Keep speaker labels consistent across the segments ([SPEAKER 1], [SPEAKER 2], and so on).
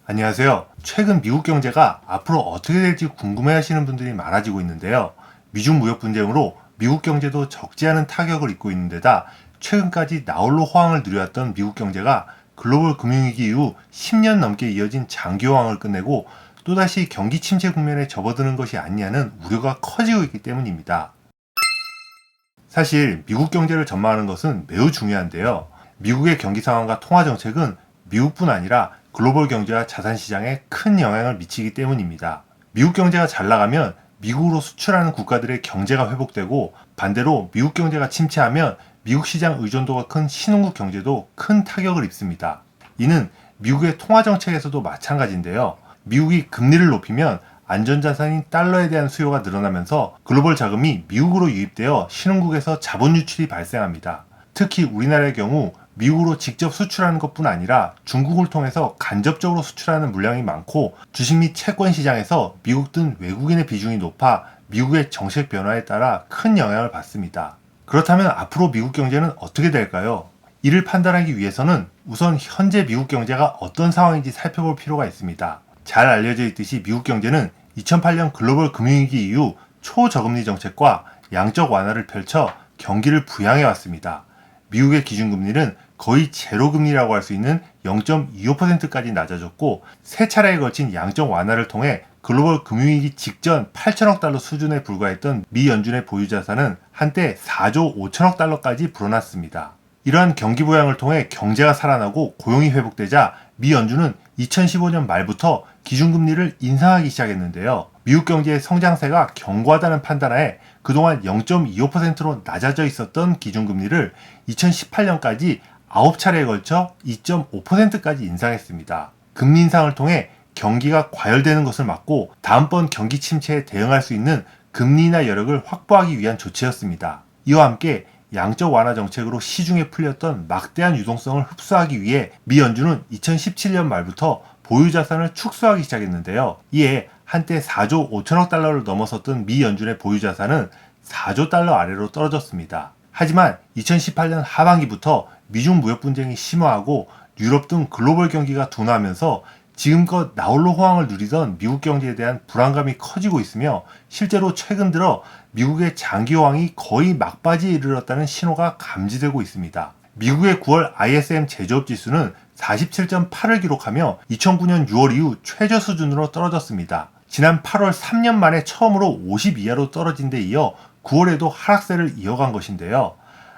[SPEAKER 1] 안녕하세요. 최근 미국 경제가 앞으로 어떻게 될지 궁금해하시는 분들이 많아지고 있는데요. 미중 무역 분쟁으로 미국 경제도 적지 않은 타격을 입고 있는 데다 최근까지 나홀로 호황을 누려왔던 미국 경제가 글로벌 금융위기 이후 10년 넘게 이어진 장기 호황을 끝내고 또다시 경기 침체 국면에 접어드는 것이 아니냐는 우려가 커지고 있기 때문입니다. 사실 미국 경제를 전망하는 것은 매우 중요한데요. 미국의 경기 상황과 통화 정책은 미국뿐 아니라 글로벌 경제와 자산 시장에 큰 영향을 미치기 때문입니다. 미국 경제가 잘 나가면 미국으로 수출하는 국가들의 경제가 회복되고 반대로 미국 경제가 침체하면 미국 시장 의존도가 큰 신흥국 경제도 큰 타격을 입습니다. 이는 미국의 통화 정책에서도 마찬가지인데요. 미국이 금리를 높이면 안전자산인 달러에 대한 수요가 늘어나면서 글로벌 자금이 미국으로 유입되어 신흥국에서 자본 유출이 발생합니다. 특히 우리나라의 경우 미국으로 직접 수출하는 것뿐 아니라 중국을 통해서 간접적으로 수출하는 물량이 많고 주식 및 채권 시장에서 미국 등 외국인의 비중이 높아 미국의 정책 변화에 따라 큰 영향을 받습니다. 그렇다면 앞으로 미국 경제는 어떻게 될까요? 이를 판단하기 위해서는 우선 현재 미국 경제가 어떤 상황인지 살펴볼 필요가 있습니다. 잘 알려져 있듯이 미국 경제는 2008년 글로벌 금융위기 이후 초저금리 정책과 양적 완화를 펼쳐 경기를 부양해 왔습니다. 미국의 기준금리는 거의 제로금리라고 할 수 있는 0.25%까지 낮아졌고 세 차례에 걸친 양적 완화를 통해 글로벌 금융위기 직전 8천억 달러 수준에 불과했던 미 연준의 보유자산은 한때 4조 5천억 달러까지 불어났습니다. 이러한 경기 부양을 통해 경제가 살아나고 고용이 회복되자 미 연준은 2015년 말부터 기준금리를 인상하기 시작했는데요. 미국 경제의 성장세가 견고하다는 판단하에 그동안 0.25%로 낮아져 있었던 기준금리를 2018년까지 9차례에 걸쳐 2.5%까지 인상했습니다. 금리 인상을 통해 경기가 과열되는 것을 막고 다음번 경기 침체에 대응할 수 있는 금리 인하 여력을 확보하기 위한 조치였습니다. 이와 함께 양적 완화 정책으로 시중에 풀렸던 막대한 유동성을 흡수하기 위해 미 연준은 2017년 말부터 보유자산을 축소하기 시작했는데요. 이에 한때 4조 5천억 달러를 넘어섰던 미 연준의 보유자산은 4조 달러 아래로 떨어졌습니다. 하지만 2018년 하반기부터 미중 무역 분쟁이 심화하고 유럽 등 글로벌 경기가 둔화하면서 지금껏 나홀로 호황을 누리던 미국 경제에 대한 불안감이 커지고 있으며 실제로 최근 들어 미국의 장기 호황이 거의 막바지에 이르렀다는 신호가 감지되고 있습니다. 미국의 9월 ISM 제조업 지수는 47.8을 기록하며 2009년 6월 이후 최저 수준으로 떨어졌습니다. 지난 8월 3년 만에 처음으로 50 이하로 떨어진 데 이어 9월에도 하락세를 이어간 것인데요.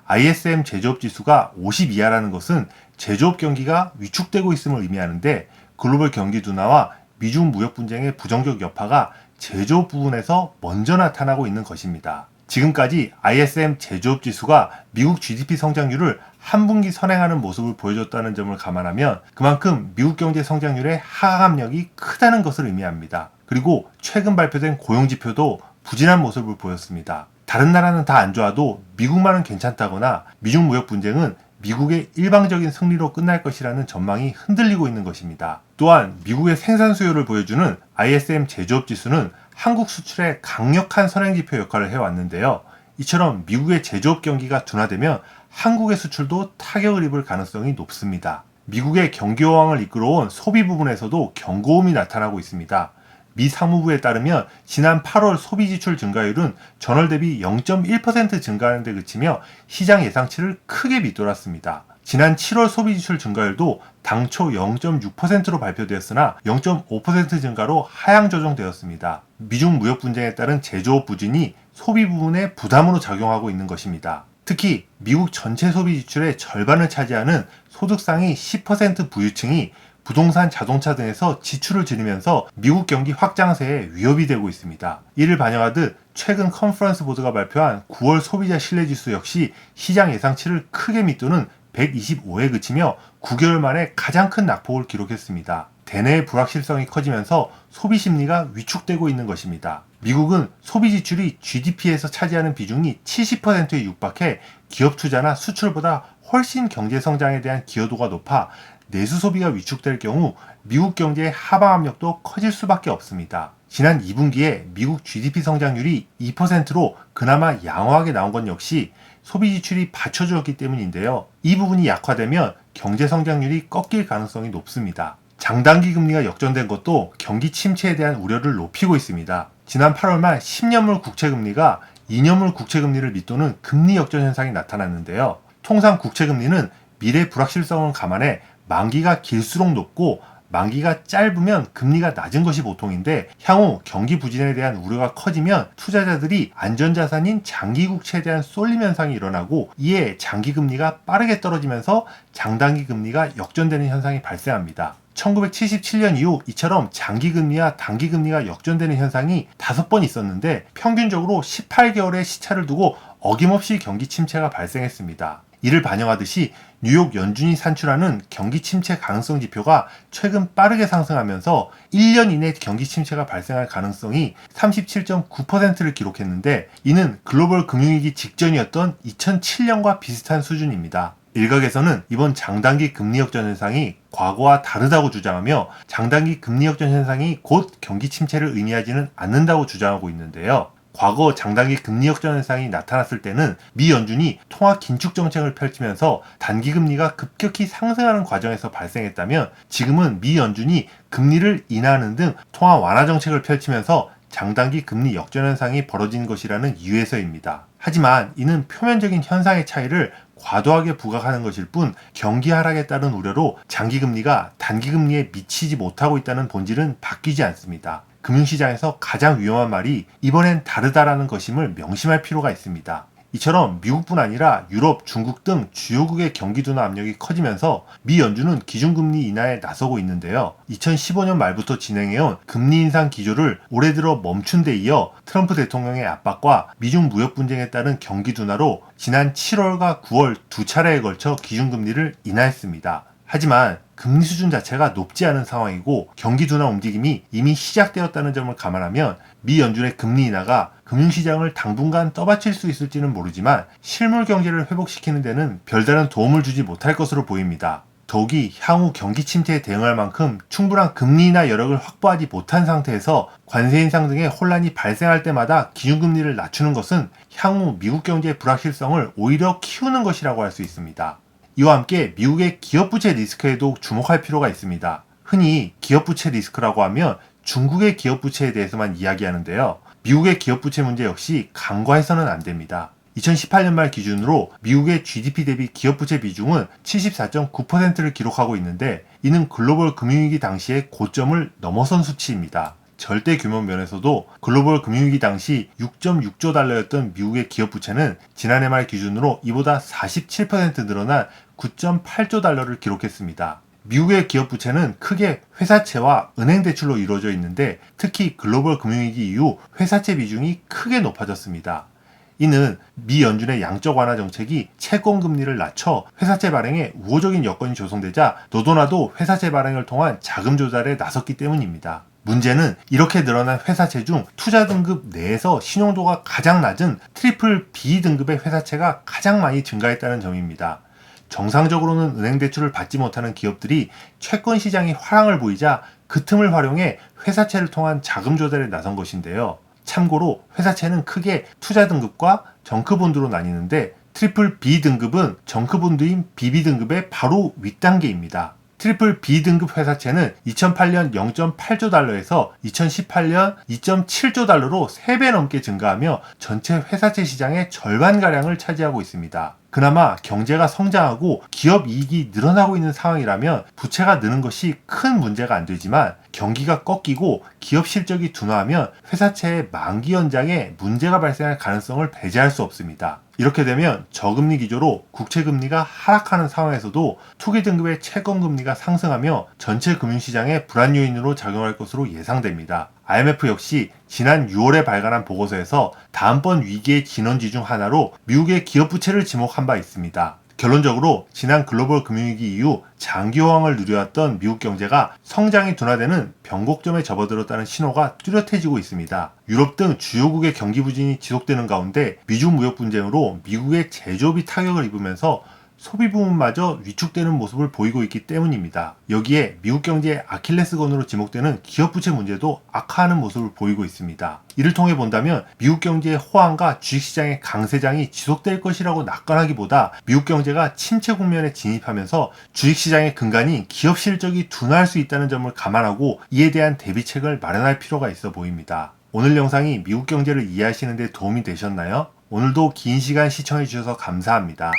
[SPEAKER 1] ISM 제조업 지수가 50 이하라는 것은 제조업 경기가 위축되고 있음을 의미하는데 글로벌 경기 둔화와 미중 무역 분쟁의 부정적 여파가 제조업 부분에서 먼저 나타나고 있는 것입니다. 지금까지 ISM 제조업 지수가 미국 GDP 성장률을 한 분기 선행하는 모습을 보여줬다는 점을 감안하면 그만큼 미국 경제 성장률의 하락 압력이 크다는 것을 의미합니다. 그리고 최근 발표된 고용지표도 부진한 모습을 보였습니다. 다른 나라는 다 안 좋아도 미국만은 괜찮다거나 미중 무역 분쟁은 미국의 일방적인 승리로 끝날 것이라는 전망이 흔들리고 있는 것입니다. 또한 미국의 생산 수요를 보여주는 ISM 제조업 지수는 한국 수출에 강력한 선행지표 역할을 해왔는데요. 이처럼 미국의 제조업 경기가 둔화되면 한국의 수출도 타격을 입을 가능성이 높습니다. 미국의 경기 호황을 이끌어온 소비 부분에서도 견고함이 나타나고 있습니다. 미 상무부에 따르면 지난 8월 소비 지출 증가율은 전월 대비 0.1% 증가하는 데 그치며 시장 예상치를 크게 밑돌았습니다. 지난 7월 소비 지출 증가율도 당초 0.6%로 발표되었으나 0.5% 증가로 하향 조정되었습니다. 미중 무역 분쟁에 따른 제조업 부진이 소비 부분에 부담으로 작용하고 있는 것입니다. 특히 미국 전체 소비 지출의 절반을 차지하는 소득 상위 10% 부유층이 부동산, 자동차 등에서 지출을 줄이면서 미국 경기 확장세에 위협이 되고 있습니다. 이를 반영하듯 최근 컨퍼런스 보드가 발표한 9월 소비자 신뢰지수 역시 시장 예상치를 크게 밑도는 125에 그치며 9개월 만에 가장 큰 낙폭을 기록했습니다. 대내의 불확실성이 커지면서 소비 심리가 위축되고 있는 것입니다. 미국은 소비 지출이 GDP에서 차지하는 비중이 70%에 육박해 기업 투자나 수출보다 훨씬 경제 성장에 대한 기여도가 높아 내수 소비가 위축될 경우 미국 경제의 하방 압력도 커질 수밖에 없습니다. 지난 2분기에 미국 GDP 성장률이 2%로 그나마 양호하게 나온 건 역시 소비 지출이 받쳐주었기 때문인데요. 이 부분이 약화되면 경제 성장률이 꺾일 가능성이 높습니다. 장단기 금리가 역전된 것도 경기 침체에 대한 우려를 높이고 있습니다. 지난 8월 말 10년물 국채금리가 2년물 국채금리를 밑도는 금리 역전 현상이 나타났는데요. 통상 국채금리는 미래 불확실성을 감안해 만기가 길수록 높고 만기가 짧으면 금리가 낮은 것이 보통인데, 향후 경기 부진에 대한 우려가 커지면 투자자들이 안전자산인 장기국채에 대한 쏠림 현상이 일어나고, 이에 장기금리가 빠르게 떨어지면서 장단기금리가 역전되는 현상이 발생합니다. 1977년 이후 이처럼 장기금리와 단기금리가 역전되는 현상이 5번 있었는데, 평균적으로 18개월의 시차를 두고 어김없이 경기 침체가 발생했습니다. 이를 반영하듯이 뉴욕 연준이 산출하는 경기 침체 가능성 지표가 최근 빠르게 상승하면서 1년 이내 경기 침체가 발생할 가능성이 37.9%를 기록했는데, 이는 글로벌 금융위기 직전이었던 2007년과 비슷한 수준입니다. 일각에서는 이번 장단기 금리 역전 현상이 과거와 다르다고 주장하며, 장단기 금리 역전 현상이 곧 경기 침체를 의미하지는 않는다고 주장하고 있는데요. 과거 장단기 금리 역전 현상이 나타났을 때는 미 연준이 통화 긴축 정책을 펼치면서 단기 금리가 급격히 상승하는 과정에서 발생했다면, 지금은 미 연준이 금리를 인하하는 등 통화 완화 정책을 펼치면서 장단기 금리 역전 현상이 벌어진 것이라는 이유에서입니다. 하지만 이는 표면적인 현상의 차이를 과도하게 부각하는 것일 뿐, 경기 하락에 따른 우려로 장기 금리가 단기 금리에 미치지 못하고 있다는 본질은 바뀌지 않습니다. 금융시장에서 가장 위험한 말이 이번엔 다르다라는 것임을 명심할 필요가 있습니다. 이처럼 미국뿐 아니라 유럽, 중국 등 주요국의 경기 둔화 압력이 커지면서 미 연준은 기준금리 인하에 나서고 있는데요. 2015년 말부터 진행해온 금리 인상 기조를 올해 들어 멈춘 데 이어 트럼프 대통령의 압박과 미중 무역 분쟁에 따른 경기 둔화로 지난 7월과 9월 두 차례에 걸쳐 기준금리를 인하했습니다. 하지만 금리 수준 자체가 높지 않은 상황이고 경기 둔화 움직임이 이미 시작되었다는 점을 감안하면 미 연준의 금리 인하가 금융시장을 당분간 떠받칠 수 있을지는 모르지만, 실물 경제를 회복시키는 데는 별다른 도움을 주지 못할 것으로 보입니다. 더욱이 향후 경기 침체에 대응할 만큼 충분한 금리 인하 여력을 확보하지 못한 상태에서 관세 인상 등의 혼란이 발생할 때마다 기준금리를 낮추는 것은 향후 미국 경제의 불확실성을 오히려 키우는 것이라고 할 수 있습니다. 이와 함께 미국의 기업부채 리스크에도 주목할 필요가 있습니다. 흔히 기업부채 리스크라고 하면 중국의 기업부채에 대해서만 이야기하는데요. 미국의 기업부채 문제 역시 간과해서는 안 됩니다. 2018년 말 기준으로 미국의 GDP 대비 기업부채 비중은 74.9%를 기록하고 있는데, 이는 글로벌 금융위기 당시의 고점을 넘어선 수치입니다. 절대 규모 면에서도 글로벌 금융위기 당시 6.6조 달러였던 미국의 기업부채는 지난해 말 기준으로 이보다 47% 늘어난 9.8조 달러를 기록했습니다. 미국의 기업부채는 크게 회사채와 은행 대출로 이루어져 있는데, 특히 글로벌 금융위기 이후 회사채 비중이 크게 높아졌습니다. 이는 미 연준의 양적 완화 정책이 채권 금리를 낮춰 회사채 발행에 우호적인 여건이 조성되자 너도나도 회사채 발행을 통한 자금 조달에 나섰기 때문입니다. 문제는 이렇게 늘어난 회사채 중 투자 등급 내에서 신용도가 가장 낮은 트리플 B 등급의 회사채가 가장 많이 증가했다는 점입니다. 정상적으로는 은행 대출을 받지 못하는 기업들이 채권 시장이 화랑을 보이자 그 틈을 활용해 회사채를 통한 자금 조달에 나선 것인데요. 참고로 회사채는 크게 투자 등급과 정크본드로 나뉘는데, 트리플 B 등급은 정크본드인 BB 등급의 바로 윗단계입니다. 트리플 B 등급 회사채는 2008년 0.8조 달러에서 2018년 2.7조 달러로 3배 넘게 증가하며 전체 회사채 시장의 절반가량을 차지하고 있습니다. 그나마 경제가 성장하고 기업 이익이 늘어나고 있는 상황이라면 부채가 느는 것이 큰 문제가 안 되지만, 경기가 꺾이고 기업 실적이 둔화하면 회사채의 만기 연장에 문제가 발생할 가능성을 배제할 수 없습니다. 이렇게 되면 저금리 기조로 국채금리가 하락하는 상황에서도 투기 등급의 채권금리가 상승하며 전체 금융시장의 불안 요인으로 작용할 것으로 예상됩니다. IMF 역시 지난 6월에 발간한 보고서에서 다음번 위기의 진원지 중 하나로 미국의 기업 부채를 지목한 바 있습니다. 결론적으로 지난 글로벌 금융위기 이후 장기 호황을 누려왔던 미국 경제가 성장이 둔화되는 변곡점에 접어들었다는 신호가 뚜렷해지고 있습니다. 유럽 등 주요국의 경기 부진이 지속되는 가운데 미중 무역 분쟁으로 미국의 제조업이 타격을 입으면서 소비 부문마저 위축되는 모습을 보이고 있기 때문입니다. 여기에 미국 경제의 아킬레스건으로 지목되는 기업 부채 문제도 악화하는 모습을 보이고 있습니다. 이를 통해 본다면 미국 경제의 호황과 주식시장의 강세장이 지속될 것이라고 낙관하기보다 미국 경제가 침체 국면에 진입하면서 주식시장의 근간인 기업 실적이 둔화할 수 있다는 점을 감안하고 이에 대한 대비책을 마련할 필요가 있어 보입니다. 오늘 영상이 미국 경제를 이해하시는 데 도움이 되셨나요? 오늘도 긴 시간 시청해 주셔서 감사합니다.